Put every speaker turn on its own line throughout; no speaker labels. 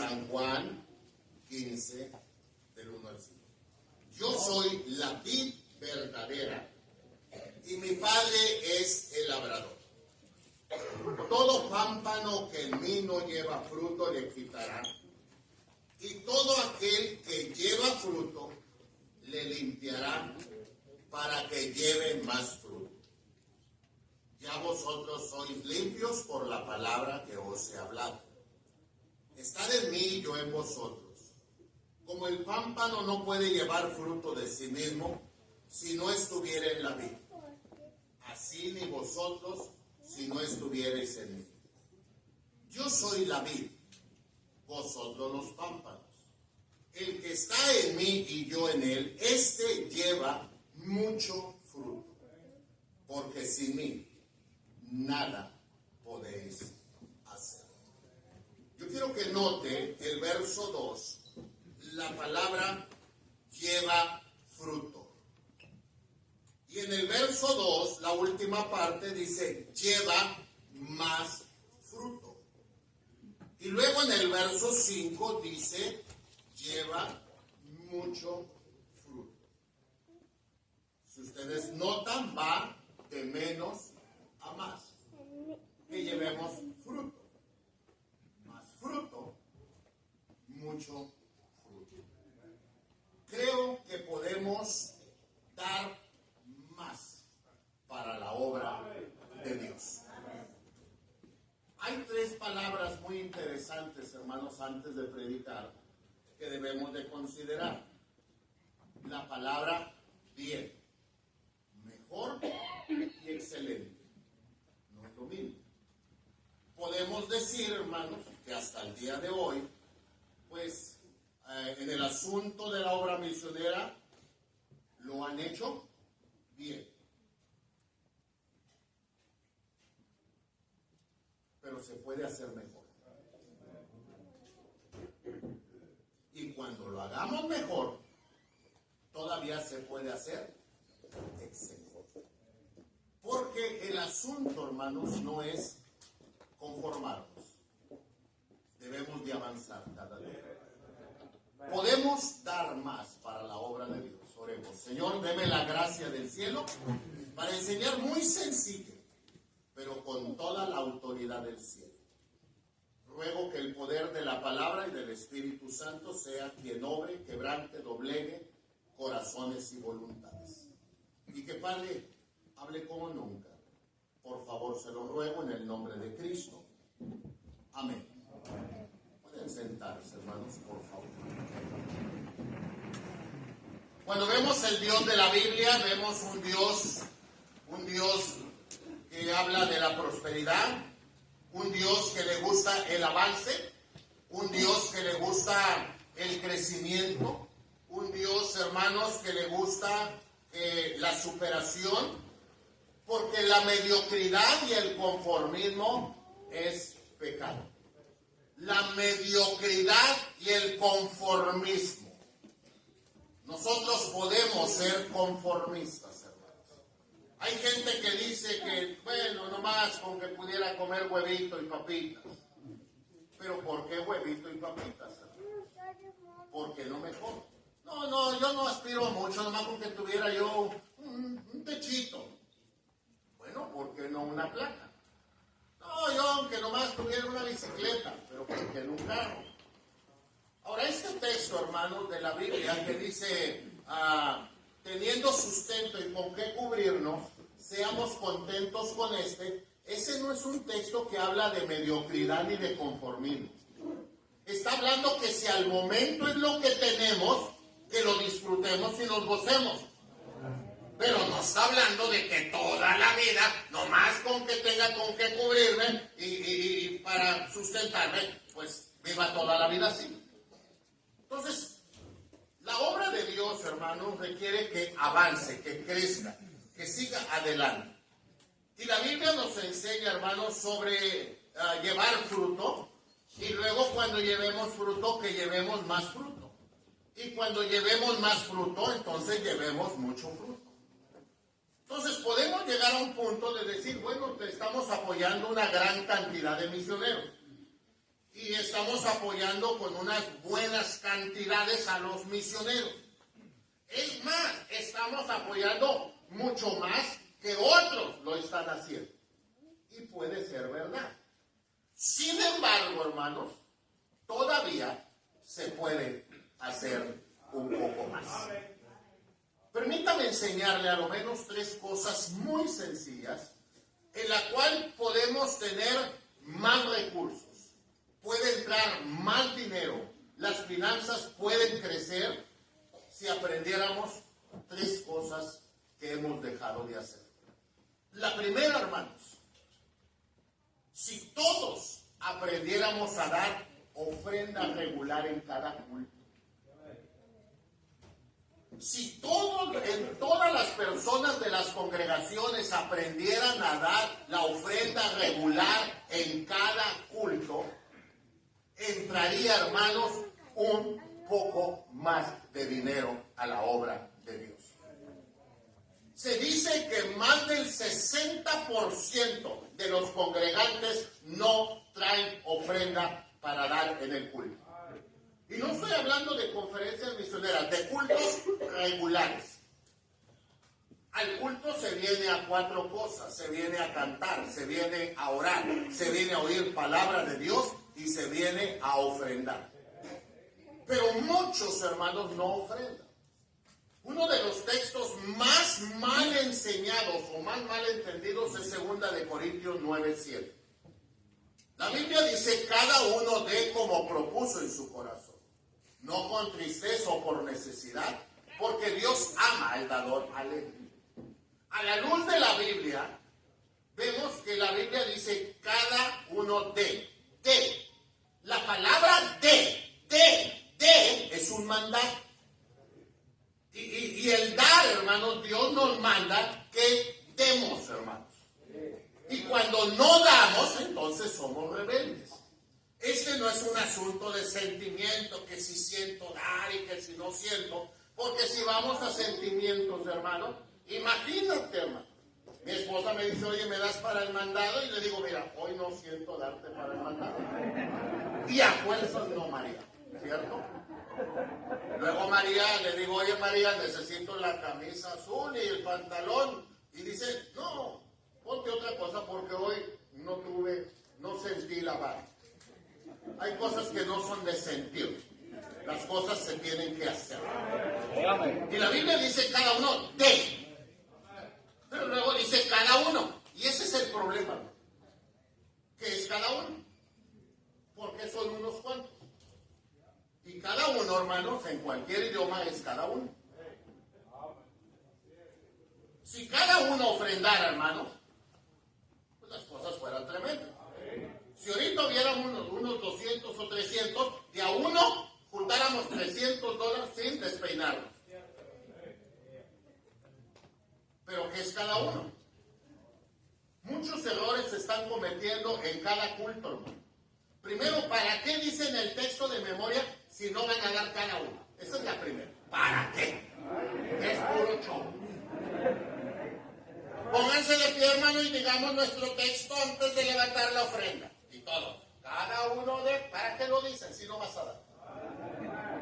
San Juan 15, del 1 al 5. Yo soy la vid verdadera y mi Padre es el labrador. Todo pámpano que en mí no lleva fruto le quitará, y todo aquel que lleva fruto le limpiará para que lleve más fruto. Ya vosotros sois limpios por la palabra que os he hablado. Estad en mí y yo en vosotros. Como el pámpano no puede llevar fruto de sí mismo si no estuviera en la vid, así ni vosotros si no estuviereis en mí. Yo soy la vid, vosotros los pámpanos. El que está en mí y yo en él, éste lleva mucho fruto, porque sin mí nada podéis hacer. Yo quiero que note el verso 2, la palabra lleva fruto. Y en el verso 2, la última parte dice, lleva más fruto. Y luego en el verso 5 dice, lleva mucho fruto. Si ustedes notan, va de menos a más. Que llevemos fruto. Más fruto, mucho fruto. Creo que podemos dar más para la obra de Dios. Hay tres palabras muy interesantes, hermanos, antes de predicar, que debemos de considerar. La palabra bien, mejor y excelente. No es lo mismo. Podemos decir, hermanos, que hasta el día de hoy, pues, en el asunto de la obra misionera, lo han hecho bien. Pero se puede hacer mejor. Y cuando lo hagamos mejor, todavía se puede hacer excelente. Porque el asunto, hermanos, no es conformarnos. Debemos de avanzar cada día. Podemos dar más para la obra de Dios. Oremos. Señor, deme la gracia del cielo para enseñar muy sencillo, pero con toda la autoridad del cielo. Ruego que el poder de la palabra y del Espíritu Santo sea quien obre, quebrante, doblegue corazones y voluntades. Y que Padre hable como nunca. Por favor, se lo ruego en el nombre de Cristo. Amén. Pueden sentarse, hermanos, por favor. Cuando vemos el Dios de la Biblia, vemos un Dios que habla de la prosperidad, un Dios que le gusta el avance, un Dios que le gusta el crecimiento, un Dios, hermanos, que le gusta la superación, porque la mediocridad y el conformismo es pecado. La mediocridad y el conformismo. Nosotros podemos ser conformistas, hermanos. Hay gente que dice que, bueno, nomás con que pudiera comer huevito y papitas. Pero ¿por qué huevito y papitas, hermanos? ¿Por qué no mejor? No, yo no aspiro a mucho, nomás con que tuviera yo un techito. Bueno, ¿por qué no una placa? No, yo aunque nomás tuviera una bicicleta, pero ¿por qué no un carro? Ahora, este texto, hermanos, de la Biblia que dice, teniendo sustento y con qué cubrirnos, seamos contentos con ese no es un texto que habla de mediocridad ni de conformismo. Está hablando que si al momento es lo que tenemos, que lo disfrutemos y nos gocemos. Pero no está hablando de que toda la vida, nomás con que tenga con qué cubrirme y para sustentarme, pues viva toda la vida así. Entonces, la obra de Dios, hermanos, requiere que avance, que crezca, que siga adelante. Y la Biblia nos enseña, hermanos, sobre llevar fruto, y luego cuando llevemos fruto, que llevemos más fruto. Y cuando llevemos más fruto, entonces llevemos mucho fruto. Entonces podemos llegar a un punto de decir, bueno, te estamos apoyando una gran cantidad de misioneros. y estamos apoyando con unas buenas cantidades a los misioneros. Es más, estamos apoyando mucho más que otros lo están haciendo. Y puede ser verdad. Sin embargo, hermanos, todavía se puede hacer un poco más. Permítame enseñarle a lo menos 3 cosas muy sencillas en la cual podemos tener más recursos, puede entrar más dinero, las finanzas pueden crecer si aprendiéramos 3 cosas que hemos dejado de hacer. La primera, hermanos, si todos aprendiéramos a dar ofrenda regular en cada culto, si todas las personas de las congregaciones aprendieran a dar la ofrenda regular en cada culto, entraría, hermanos, un poco más de dinero a la obra de Dios. Se dice que más del 60% de los congregantes no traen ofrenda para dar en el culto. Y no estoy hablando de conferencias misioneras, de cultos regulares. Al culto se viene a 4 cosas: se viene a cantar, se viene a orar, se viene a oír palabra de Dios y se viene a ofrendar. Pero muchos hermanos no ofrendan. Uno de los textos más mal enseñados o más mal entendidos es 2 de Corintios 9:7. La Biblia dice: cada uno dé como propuso en su corazón, no con tristeza o por necesidad, porque Dios ama al dador alegre. A la luz de la Biblia, vemos que la Biblia dice: cada uno dé. La palabra dé es un mandato. Y el dar, hermanos, Dios nos manda que demos, hermanos. Y cuando no damos, entonces somos rebeldes. Este no es un asunto de sentimiento, que si siento dar y que si no siento, porque si vamos a sentimientos, hermano, imagínate, hermano. Mi esposa me dice: oye, ¿me das para el mandado? Y le digo: mira, hoy no siento darte para el mandado. Y a fuerzas no, María, ¿cierto? Luego María, le digo: oye, María, necesito la camisa azul y el pantalón. Y dice: no, ponte otra cosa porque hoy no sentí la vara. Hay cosas que no son de sentir. Las cosas se tienen que hacer. Y la Biblia dice: cada uno dé. Pero luego dice: cada uno. Y ese es el problema. ¿Qué es cada uno? Porque son unos cuantos. Y cada uno, hermanos, en cualquier idioma es cada uno. Si cada uno ofrendara, hermanos, pues las cosas fueran tremendas. Si ahorita hubiéramos unos 200 o 300, de a uno juntáramos $300 sin despeinarnos. Pero ¿qué es cada uno? Muchos errores se están cometiendo en cada culto, hermano. Primero, ¿para qué dicen el texto de memoria si no van a dar cada uno? Esa es la primera. ¿Para qué? Es puro show. Pónganse de pie, hermano, y digamos nuestro texto antes de levantar la ofrenda. Y todo. Cada uno de... ¿Para qué lo dicen si no vas a dar?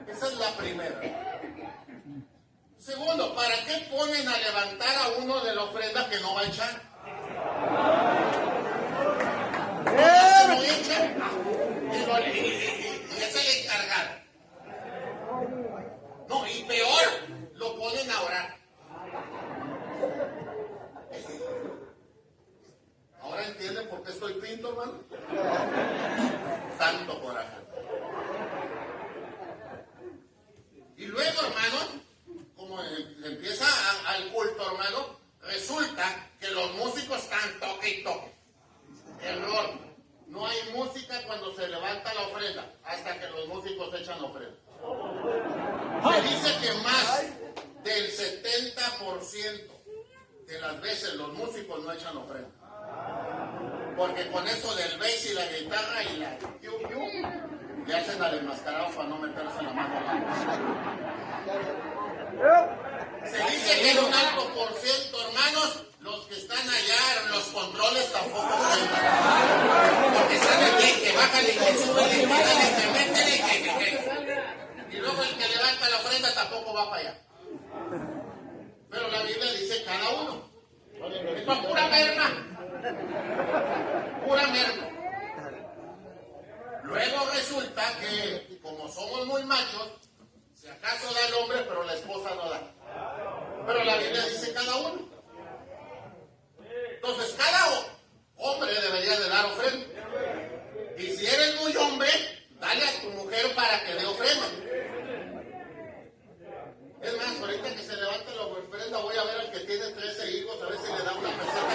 Esa es la primera. Segundo, ¿para qué ponen a levantar a uno de la ofrenda que no va a echar? Se lo echan y es el encargado. No, y peor, lo ponen a orar. ¿Ahora entienden por qué estoy pinto, hermano? Tanto coraje. Y luego, hermano, como empieza al culto, hermano, resulta que los músicos están toque y toque. Error. No hay música cuando se levanta la ofrenda, hasta que los músicos echan la ofrenda. Se dice que más del 70% de las veces los músicos no echan ofrenda. Porque con eso del bass y la guitarra y la le hacen al enmascarado para no meterse la mano. Se dice que en un alto por ciento, hermanos, Los que están allá en los controles tampoco frenan. Porque saben que bájale, que súbele, que dale, que métele, que. Y luego el que levanta la ofrenda tampoco va para allá. Pero la Biblia dice cada uno. Esto es pura merma. Pura merma. Luego resulta que, como somos muy machos, si acaso da el hombre, pero la esposa no da. Pero la Biblia dice cada uno. Entonces, cada hombre debería de dar ofrenda. Y si eres muy hombre, dale a tu mujer para que dé ofrenda. Es más, ahorita que se levante la ofrenda, voy a ver al que tiene 13 hijos, a ver si le da una peseta.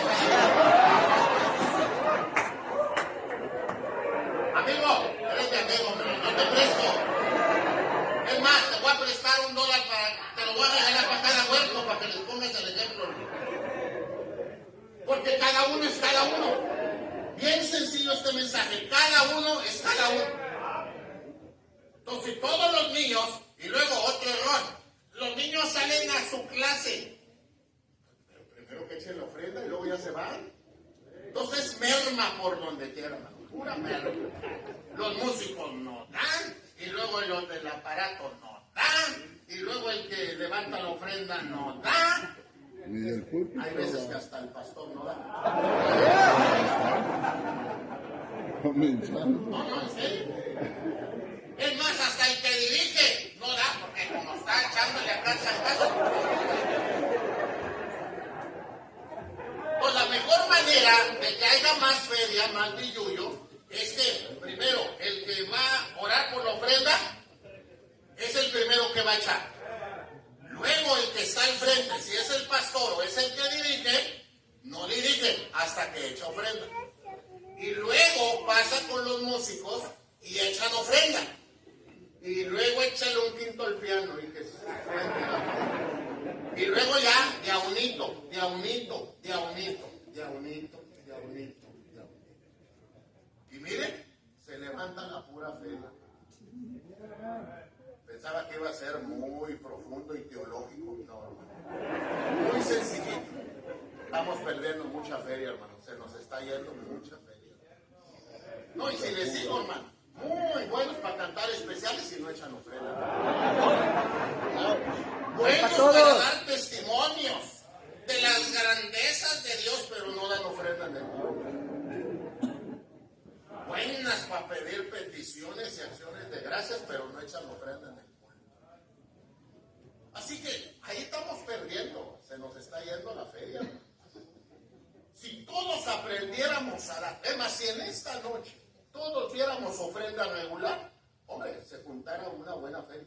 Amigo, eres mi amigo, hombre, no te presto. Es más, te voy a prestar $1 te lo voy a regalar para cada huerto para que les pongas el ejemplo. Porque cada uno es cada uno. Bien sencillo este mensaje, cada uno es cada uno. Entonces todos los niños, y luego otro error, los niños salen a su clase. Pero primero que echen la ofrenda y luego ya se van. Entonces merma por donde quiera, pura merma. Los músicos no dan, y luego los del aparato no dan, y luego el que levanta la ofrenda no da. Hay veces que hasta el pastor no da. No, en serio. Es más, hasta el que dirige no da, porque como está echándole a casa al caso. Pues la mejor manera de que haya más feria, más billullo, es que primero el que va a orar por la ofrenda es el primero que va a echar. Luego el que está al frente, si es el pastor o es el que dirige, no dirige hasta que echa ofrenda. Y luego pasa con los músicos y echan ofrenda. Y luego échale un quinto al piano y que se y luego ya, de a unito, de a unito, de a unito, de a unito, de a unito, de a unito. Y miren, se levanta la pura fe. Pensaba que iba a ser muy profundo y teológico. No, muy sencillito. Estamos perdiendo mucha feria, hermano. Se nos está yendo mucha feria. No, y si les digo, hermano, muy buenos para cantar especiales y no echan ofrenda. Buenos para dar testimonios de las grandezas de Dios, pero no dan ofrenda en el culto. Buenas para pedir peticiones y acciones de gracias, pero no echan ofrenda en el culto. Así que ahí estamos perdiendo, se nos está yendo la feria. Si todos aprendiéramos a dar, es más, si en esta noche todos diéramos ofrenda regular, hombre, se juntara una buena feria.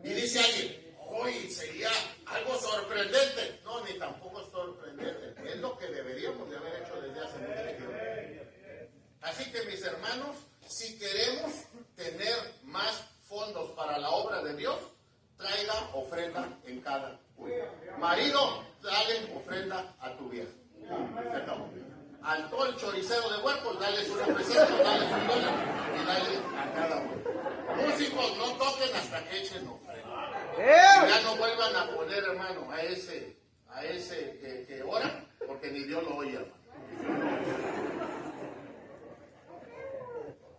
Y dice alguien, hoy sería algo sorprendente. No, ni tampoco es sorprendente. Es lo que deberíamos de haber hecho desde hace mucho tiempo. Así que mis hermanos, si queremos tener más fondos para la obra de Dios, traiga ofrenda en cada uno. Marido, dale ofrenda a tu vieja. Se acabó. Al todo el choricero de huercos, dale una peseta, dale $1 y dale a cada uno. Músicos, no toquen hasta que echen ofrenda. Y ya no vuelvan a poner, hermano, a ese que ora, porque ni Dios lo oye, hermano.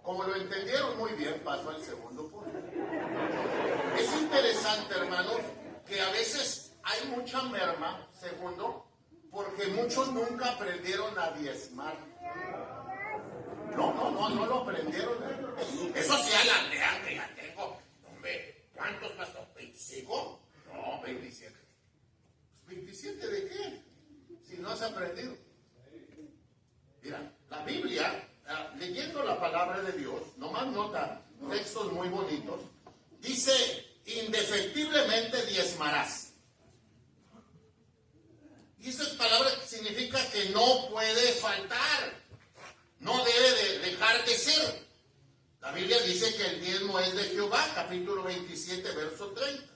Como lo entendieron muy bien, paso al segundo punto. Es interesante, hermanos, que a veces hay mucha merma, segundo, porque muchos nunca aprendieron a diezmar. No lo aprendieron. Eso sí, a la que ya tengo. Hombre, ¿cuántos pasó? ¿25? No, 27. ¿27 de qué? Si no has aprendido. Mira, la Biblia, leyendo la palabra de Dios, nomás nota textos muy bonitos, dice, indefectiblemente diezmarás. Y esa palabra significa que no puede faltar, no debe de dejar de ser. La Biblia dice que el diezmo es de Jehová, capítulo 27, verso 30.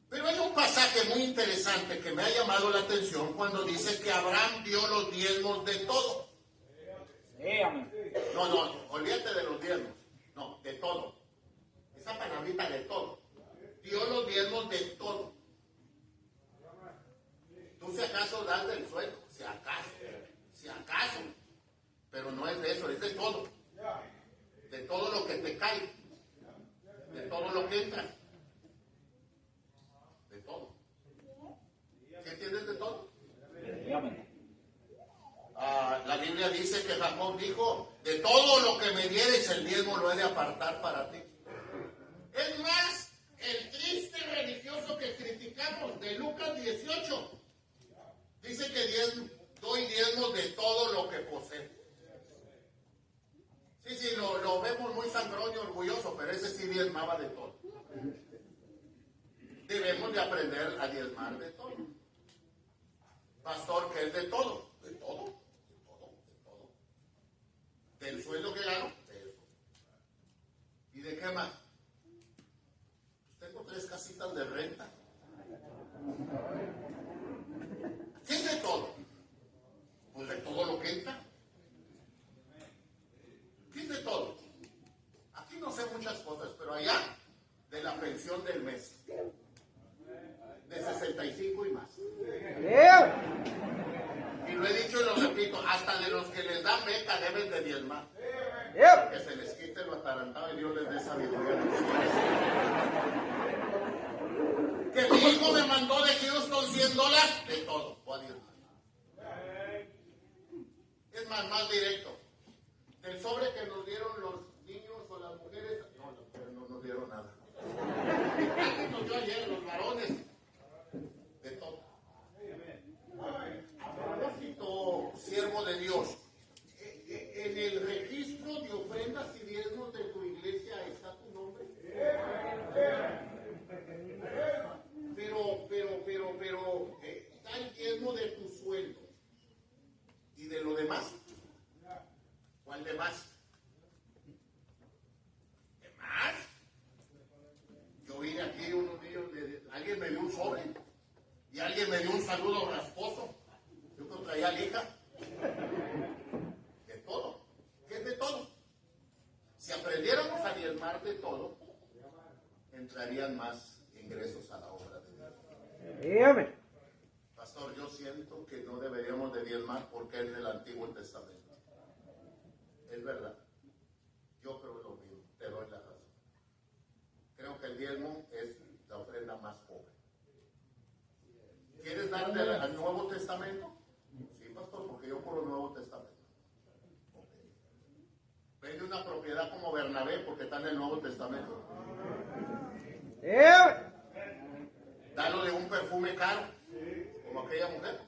Pero hay un pasaje muy interesante que me ha llamado la atención cuando dice que Abraham dio los diezmos de todo. No, olvídate de los diezmos. No, de todo. Esa palabrita de todo. Dio los diezmos de todo. ¿Tú si acaso das del sueldo, si acaso, pero no es de eso, es de todo lo que te cae, de todo lo que entra, de todo. ¿Sí entiendes de todo? La Biblia dice que Jacob dijo, de todo lo que me dieres el diezmo lo he de apartar para ti. Es más, el triste religioso que criticamos de Lucas 18, dice que doy diezmos de todo lo que poseo. Sí, lo vemos muy sangrón y orgulloso, pero ese sí diezmaba de todo. Debemos de aprender a diezmar de todo. Pastor, ¿qué es de todo? De todo. Del sueldo que gano, de eso. ¿Y de qué más? Tengo 3 casitas de renta. ¿Qué es de todo? Pues de todo lo que entra. ¿Qué es de todo? Aquí no sé muchas cosas, pero allá, de la pensión del mes. De 65 y más. Y lo he dicho y lo repito, hasta de los que les dan beca deben de diezmar. Que se les quite lo atarantado y Dios les dé sabiduría. Que mi hijo me mandó de Houston $100, de todo, voy a diezmar. Es más directo. Del sobre que nos dieron los niños o las mujeres, no nos dieron nada. Nos dio ayer los varones, de todo. A propósito, siervo de Dios, en el registro de ofrendas y diezmos de tu iglesia está tu nombre. Pero está el diezmo de tu sueldo y de lo demás. ¿Cuál de más? ¿Qué más? Yo vine aquí unos días, alguien me dio un sobre y alguien me dio un saludo rasposo. Yo que traía lija. De todo. ¿Qué es de todo? Si aprendiéramos a diezmar de todo, entrarían más ingresos a la obra de Dios. Pastor, yo siento que no deberíamos de diezmar porque es del Antiguo Testamento. Es verdad. Yo creo lo mismo. Te doy la razón. Creo que el diezmo es la ofrenda más pobre. ¿Quieres darte al Nuevo Testamento? Sí, pastor, porque yo por el Nuevo Testamento. Okay. Vende una propiedad como Bernabé porque está en el Nuevo Testamento. Dalo de un perfume caro, como aquella mujer.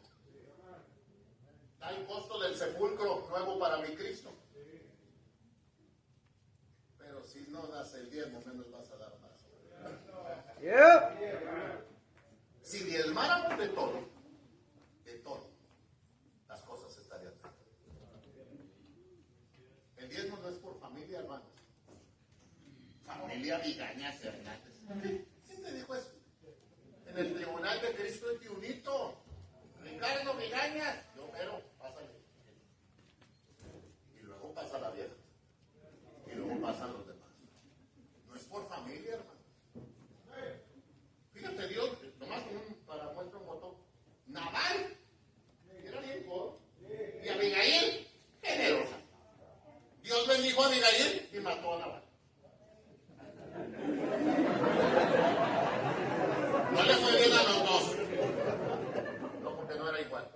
Da el costo del sepulcro nuevo para mi Cristo. Pero si no das el diezmo, menos vas a dar más. Si diezmáramos de todo, las cosas estarían bien. El diezmo no es por familia, hermanos. Familia Vigañas Hernández. ¿Quién te dijo eso? En el tribunal de Cristo es Tiunito. Ricardo Vigañas. Yo, pero, pásale. Y luego pasa la vieja. Y luego pasan los demás. No es por familia, hermano. Fíjate, Dios, nomás para muestra un botón. Nabal, era bien codo. Y Abigail, generosa. Dios bendijo a Abigail y mató a Nabal. No le fue bien a los dos. No, porque no era igual.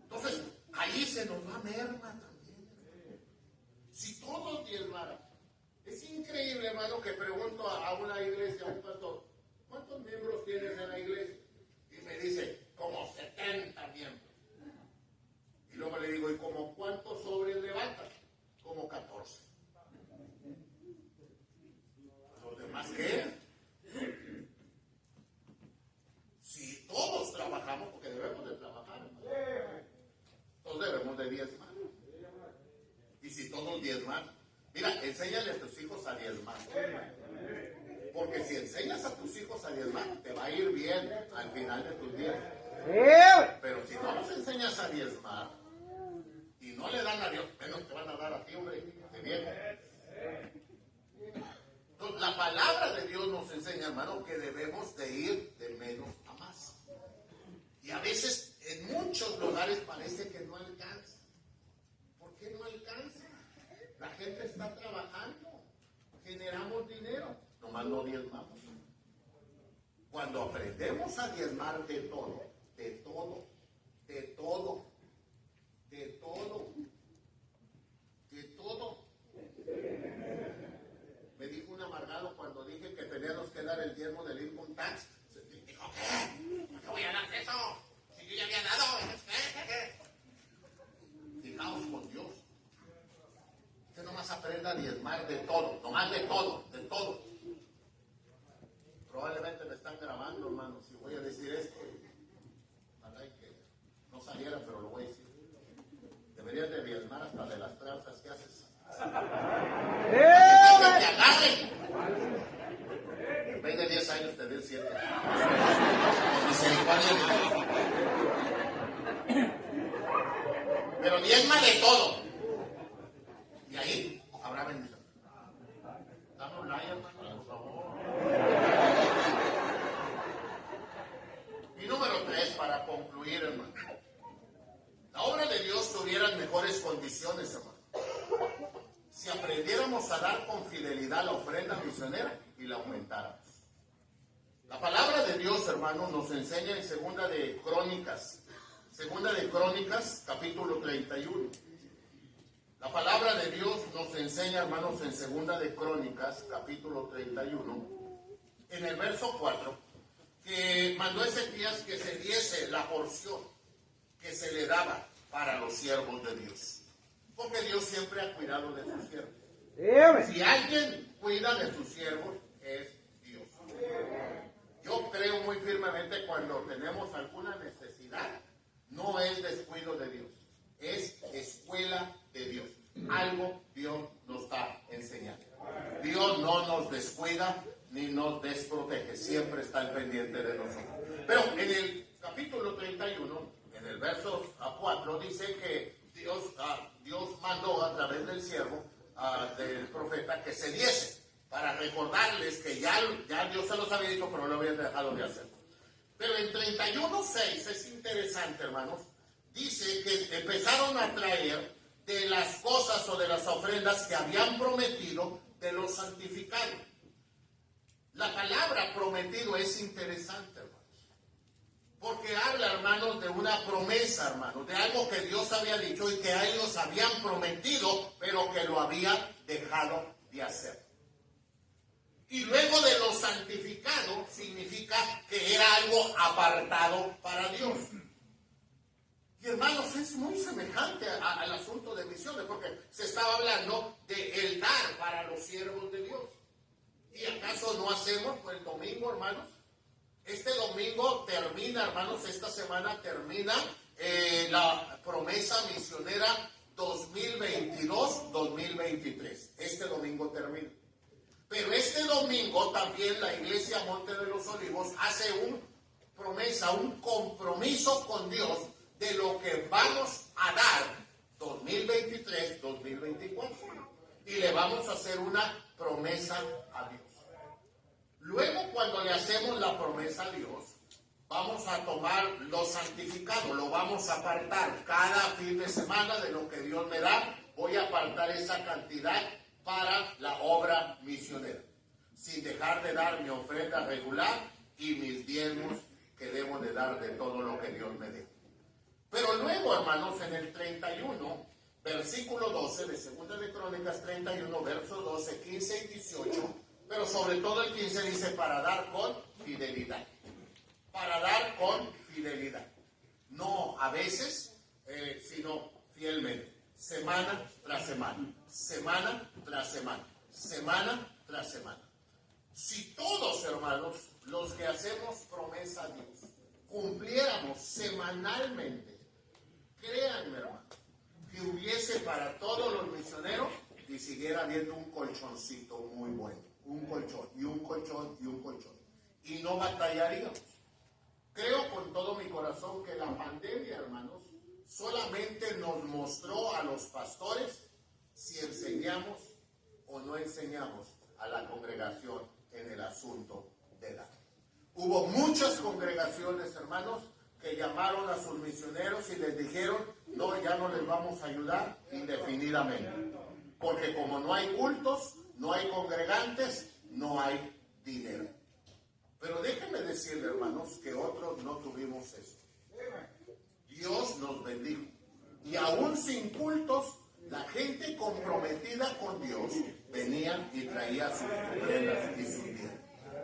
Entonces, ahí se nos va merma también. Si todos diezmaran. Es increíble, hermano, que pregunto a una iglesia, a un pastor, ¿cuántos miembros tienes en la iglesia? Y me dice, como 70 miembros. Y luego le digo, ¿y como cuántos sobres levantas? Como 14. ¿Los demás qué? Si todos trabajamos, porque debemos de trabajar, hermano. Todos debemos de diezmar. Y si todos diezman, mira, enséñale a tus hijos a diezmar. Porque si enseñas a tus hijos a diezmar, te va a ir bien al final de tus días. Pero si no los enseñas a diezmar y no le dan a Dios, menos te van a dar a ti, hombre, de viejo. Entonces, la palabra de Dios nos enseña, hermano, que debemos de ir de menos a más. Y a veces hogares parece que no alcanza. ¿Por qué no alcanza? La gente está trabajando, generamos dinero, nomás no diezmamos. Cuando aprendemos a diezmar de todo, de todo, de todo, de todo, de todo. Me dijo un amargado cuando dije que teníamos que dar el diezmo del income tax. Dijo, ¿qué? ¿Por qué voy a dar eso? Si yo ya había dado. Fijaos con Dios. Usted nomás aprenda a diezmar de todo, nomás de todo, de todo. Probablemente me están grabando, hermano, si voy a decir esto. Ojalá que no saliera, pero lo voy a decir. Deberías de diezmar hasta de las tranzas que haces. Para que te agarren. En vez de 10 años te den 7. Pero diezma de todo. Y ahí habrá bendición. Dame un like, hermano, por favor. Y número 3, para concluir, hermano. La obra de Dios tuviera mejores condiciones, hermano, si aprendiéramos a dar con fidelidad la ofrenda misionera y la aumentáramos. La palabra de Dios, hermanos, nos enseña en Segunda de Crónicas, capítulo 31. La palabra de Dios nos enseña, hermanos, en Segunda de Crónicas, capítulo 31, en el verso 4, que mandó Ezequías que se diese la porción que se le daba para los siervos de Dios. Porque Dios siempre ha cuidado de sus siervos. Si alguien cuida de sus siervos, es Dios. Yo creo muy firmemente cuando tenemos alguna necesidad, no es descuido de Dios, es escuela de Dios. Algo Dios nos está enseñando. Dios no nos descuida ni nos desprotege, siempre está al pendiente de nosotros. Pero en el capítulo 31, en el verso 4, dice que Dios mandó a través del siervo, del profeta, que se diese, para recordarles que ya Dios se los había dicho, pero no habían dejado de hacerlo. Pero en 31:6 es interesante, hermanos, dice que empezaron a traer de las cosas o de las ofrendas que habían prometido de los santificados. La palabra prometido es interesante, hermanos, porque habla, hermanos, de una promesa, hermanos, de algo que Dios había dicho y que a ellos habían prometido, pero que lo habían dejado de hacer. Y luego de lo santificado significa que era algo apartado para Dios. Y hermanos, es muy semejante al asunto de misiones, porque se estaba hablando de el dar para los siervos de Dios. ¿Y acaso no hacemos el domingo, hermanos? Este domingo termina, hermanos, esta semana termina la promesa misionera 2022-2023. Este domingo termina. Pero este domingo también la Iglesia Monte de los Olivos hace una promesa, un compromiso con Dios de lo que vamos a dar 2023-2024. Y le vamos a hacer una promesa a Dios. Luego, cuando le hacemos la promesa a Dios, vamos a tomar lo santificado, lo vamos a apartar. Cada fin de semana de lo que Dios me da, voy a apartar esa cantidad para la obra misionera, sin dejar de dar mi ofrenda regular y mis diezmos que debo de dar de todo lo que Dios me dé. Pero luego, hermanos, en el 31, versículo 12 de Segunda de Crónicas 31, versos 12, 15 y 18, pero sobre todo el 15 dice para dar con fidelidad. Para dar con fidelidad. No a veces, sino fielmente. Semana tras semana. Semana tras semana. Semana tras semana. Si todos, hermanos, los que hacemos promesa a Dios, cumpliéramos semanalmente, créanme, hermano, que hubiese para todos los misioneros y siguiera habiendo un colchoncito muy bueno. Un colchón, y un colchón, y un colchón. Y no batallaríamos. Creo con todo mi corazón que la pandemia, hermanos, solamente nos mostró a los pastores si enseñamos o no enseñamos a la congregación en el asunto de dar. Hubo muchas congregaciones, hermanos, que llamaron a sus misioneros y les dijeron, no, ya no les vamos a ayudar indefinidamente. Porque como no hay cultos, no hay congregantes, no hay dinero. Pero déjenme decirle, hermanos, que otros no tuvimos eso. Dios nos bendijo. Y aún sin cultos, la gente comprometida con Dios venía y traía sus ofrendas y sus bienes.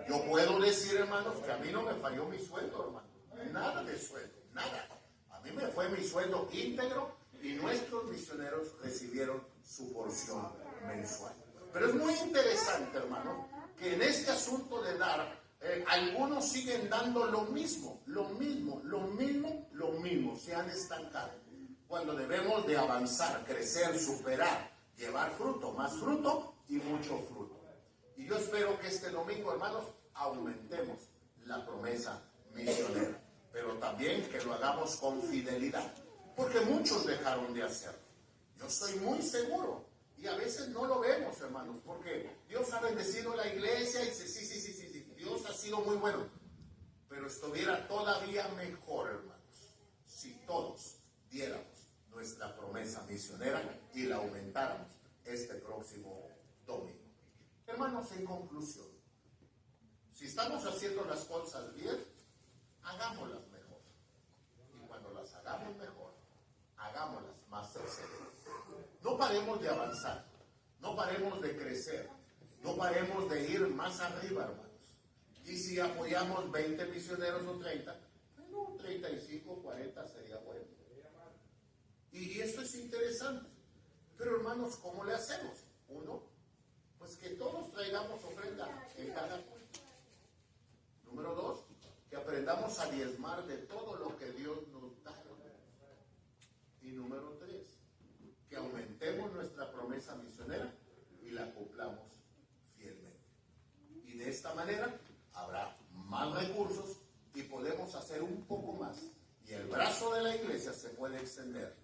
Yo puedo decir, hermanos, que a mí no me falló mi sueldo, hermano. Nada de sueldo, nada. A mí me fue mi sueldo íntegro y nuestros misioneros recibieron su porción mensual. Pero es muy interesante, hermano, que en este asunto de dar, algunos siguen dando lo mismo, se han estancado. Cuando debemos de avanzar, crecer, superar, llevar fruto, más fruto y mucho fruto. Y yo espero que este domingo, hermanos, aumentemos la promesa misionera, pero también que lo hagamos con fidelidad, porque muchos dejaron de hacerlo. Yo estoy muy seguro, y a veces no lo vemos, hermanos, porque Dios ha bendecido la iglesia y dice, sí, Dios ha sido muy bueno, pero estuviera todavía mejor, hermanos, si todos diéramos nuestra promesa misionera y la aumentáramos este próximo domingo. Hermanos, en conclusión, si estamos haciendo las cosas bien, hagámoslas mejor. Y cuando las hagamos mejor, hagámoslas más sinceras. No paremos de avanzar, no paremos de crecer, no paremos de ir más arriba, hermanos. Y si apoyamos 20 misioneros o 30, bueno, 35, 40 sería bueno. Y esto es interesante. Pero hermanos, ¿cómo le hacemos? Uno, pues que todos traigamos ofrenda en cada culto. Número 2, que aprendamos a diezmar de todo lo que Dios nos da. Y número 3, que aumentemos nuestra promesa misionera y la cumplamos fielmente. Y de esta manera habrá más recursos y podemos hacer un poco más. Y el brazo de la iglesia se puede extender